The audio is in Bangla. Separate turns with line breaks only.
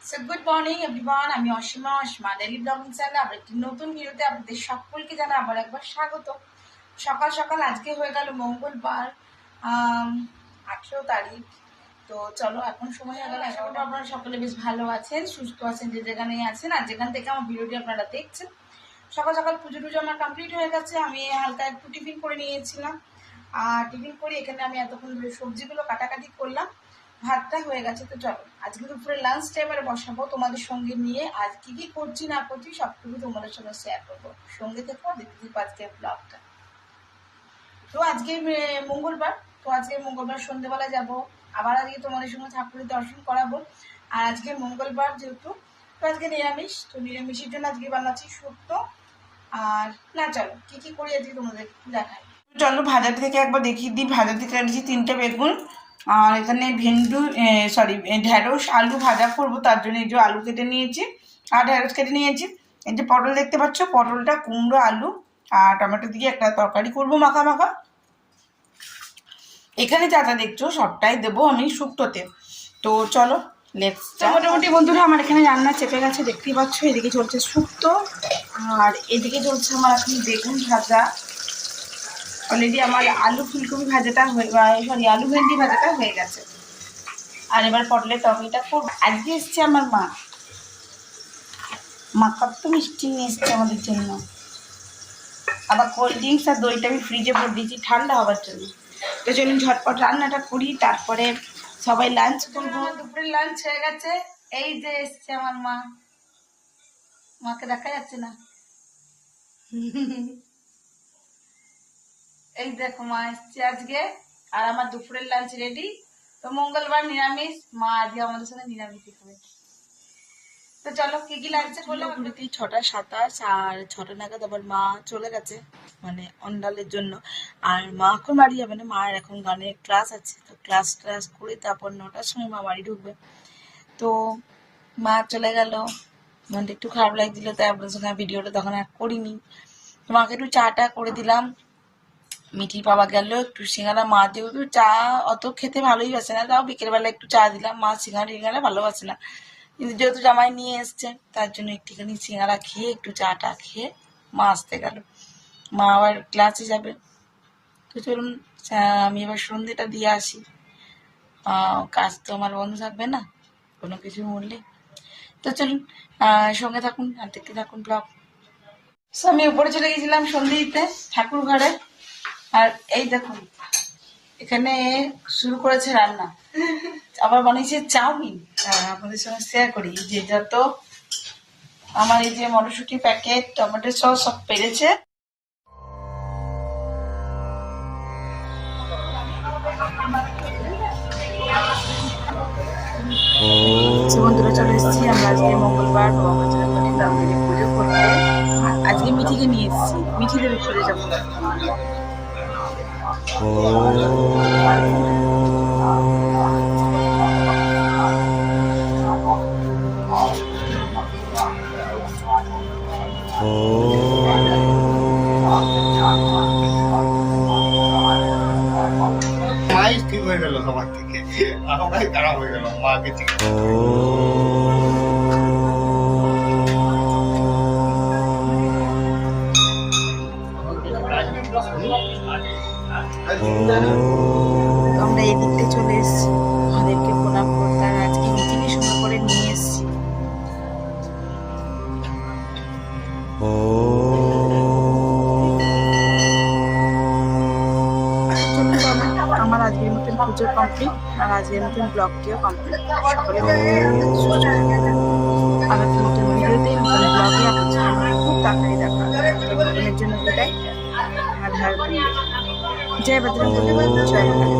সো গুড মর্নিং এভরিওয়ান, আমি অসীমা ডেইলি ব্লগিং চ্যানেলে আবার একটি নতুন ভিডিওতে আপনাদের সকলকে জানাই আবার একবার স্বাগত। সকাল সকাল আজকে হয়ে গেল মঙ্গলবার 18 তারিখ। তো চলো, এখন সময় হয়ে গেল 11টা। আপনারা সকলে বেশ ভালো আছেন, সুস্থ আছেন, যে যেখানেই আছেন আর যেখান থেকে আমার ভিডিওটি আপনারা দেখছেন। সকাল সকাল পুজো টুজো আমার কমপ্লিট হয়ে গেছে। আমি হালকা একটু টিফিন করে নিয়েছিলাম, আর টিফিন করে এখানে আমি এতক্ষণ সবজিগুলো কাটাকাটি করলাম, ভাতটা হয়ে গেছে। তো চলো, আজকে দুপুরে লাঞ্চ টাইমে বসাবো তোমাদের সঙ্গে নিয়ে। আজ কি কি করছি না করছি সবটুকু তোমাদের সঙ্গে শেয়ার করবো। সঙ্গে থেকে দেখতে আজকে ব্লগটা। তো আজকে মঙ্গলবার, তো আজকে মঙ্গলবার সন্ধ্যেবেলা যাব আবার। আজকে তোমাদের সঙ্গে ঠাকুরের দর্শন করাবো। আর আজকে মঙ্গলবার যেহেতু, তো আজকে নিরামিষ, তো নিরামিষের জন্য আজকে বানাচ্ছি শুক্তো। আর না, চলো কি কি করি আজকে তোমাদের দেখাই। চলো ভাজা থেকে একবার দেখিয়ে দিই। ভাজা থেকে এনেছি 3টে বেগুন, আর এখানে ঢেঁড়স আলু ভাজা করবো, তার জন্য এই যে আলু কেটে নিয়েছি আর ঢেঁড়স কেটে নিয়েছি। এই যে পটল দেখতে পাচ্ছ, পটলটা কুমড়ো আলু আর টমেটো দিয়ে একটা তরকারি করবো মাখা মাখা। এখানে যা যা দেখছো সবটাই দেবো আমি শুক্তোতে। তো চলো মোটামুটি বন্ধুরা আমার এখানে রান্না চেপে গেছে, দেখতেই পাচ্ছ। এদিকে চলছে শুক্তো আর এদিকে চলছে আমার এখন বেগুন ভাজা। অলরেডি আমার আলু ফুলকপি ভাজাটা আলু ভেন্ডি ভাজাটা হয়ে গেছে। আর এবার পটলের তরকারিটা খুব আজকে এসছে আমার মা কত মিষ্টি নিয়ে এসছে আমাদের জন্য। আবার কোল্ড ড্রিঙ্কস আর দইটা আমি ফ্রিজে ভরে দিয়েছি ঠান্ডা হওয়ার জন্য। তো চলুন ঝটপট রান্নাটা করি, তারপরে সবাই লাঞ্চ করবো। দুপুরের লাঞ্চ হয়ে গেছে। এই যে এসছে আমার মা, মাকে দেখা যাচ্ছে না। এই দেখো মা এসছে আজকে, আর আমার দুপুরের লাঞ্চ রেডি। তো মঙ্গলবার নিরামিষ, মা আজকে আমাদের সঙ্গে নিরামিষই খাবে। তো চলো কি কি লাগছে বললাম। 6:27 আর 6টা নাগাদ আবার মা চলে গেছে, মানে অন্ডালের জন্য। আর মা এখন বাড়ি যাবে না, মায়ের এখন গানের ক্লাস আছে। তো ক্লাস করে তারপর 9টার সময় মা বাড়ি ঢুকবে। তো মা চলে গেল, মনটা একটু খারাপ লাগছিল, তাই আপনার সঙ্গে ভিডিওটা তখন আর করিনি। তো মাকে একটু চাটা করে দিলাম। মিঠি বাবা গেল একটু সিঙ্গারা, মা যেহেতু চা অত খেতে ভালোই বাসে না, তাও বিকেলবেলা একটু চা দিলাম। মা সিঙ্গারা ভালোবাসে না, কিন্তু যেহেতু জামাই নিয়ে এসছে তার জন্য একটুখানি সিঙ্গারা খেয়ে একটু চাটা খেয়ে মা আসতে গেল। মা আবার ক্লাসে যাবে। তো চলুন আমি এবার সন্ধ্যেটা দিয়ে আসি। কাজ তো আমার বন্ধ থাকবে না কোনো কিছু মরলে। তো চলুন সঙ্গে থাকুন আর দেখতে থাকুন ব্লগ। আমি উপরে চলে গেছিলাম সন্ধ্যে দিতে ঠাকুর ঘরে। আর এই দেখুন এখানে শুরু করেছে রান্না, আবার বানিয়েছে চাউমিন। আপনাদের সঙ্গে শেয়ার করি যে যত আমার এই যে মটরশুঁটি প্যাকেট, টমেটো সস সব পেরেছে। বন্ধুরা চলে এসেছি আমরা আজকে মঙ্গলবার পুজো করতে। আজকে মিঠিকে নিয়ে এসেছি, মিঠি দেবে পুজো যাবো।
মাই ঠিক হয়ে গেল সবার থেকে, আমরাই খারাপ হয়ে গেল মাকে ঠিক।
আমরা এদিকটা চলে এসেছি আমাদেরকে প্রণাম করতে। আর আজকে মিটিংয়ে সুন্দর করে নিয়ে এসেছি। আমার আজকের মতন পুজো কমপ্লিট, আর আজকের মতন ব্লগটিও কমপ্লিট। সকলে আবার নতুন ভিডিওতে নতুন ব্লগে আপনার সঙ্গে খুব তাড়াতাড়ি দেখা হবে। জন্য বিদায়। জয় বজরং বলি, জয় কালী।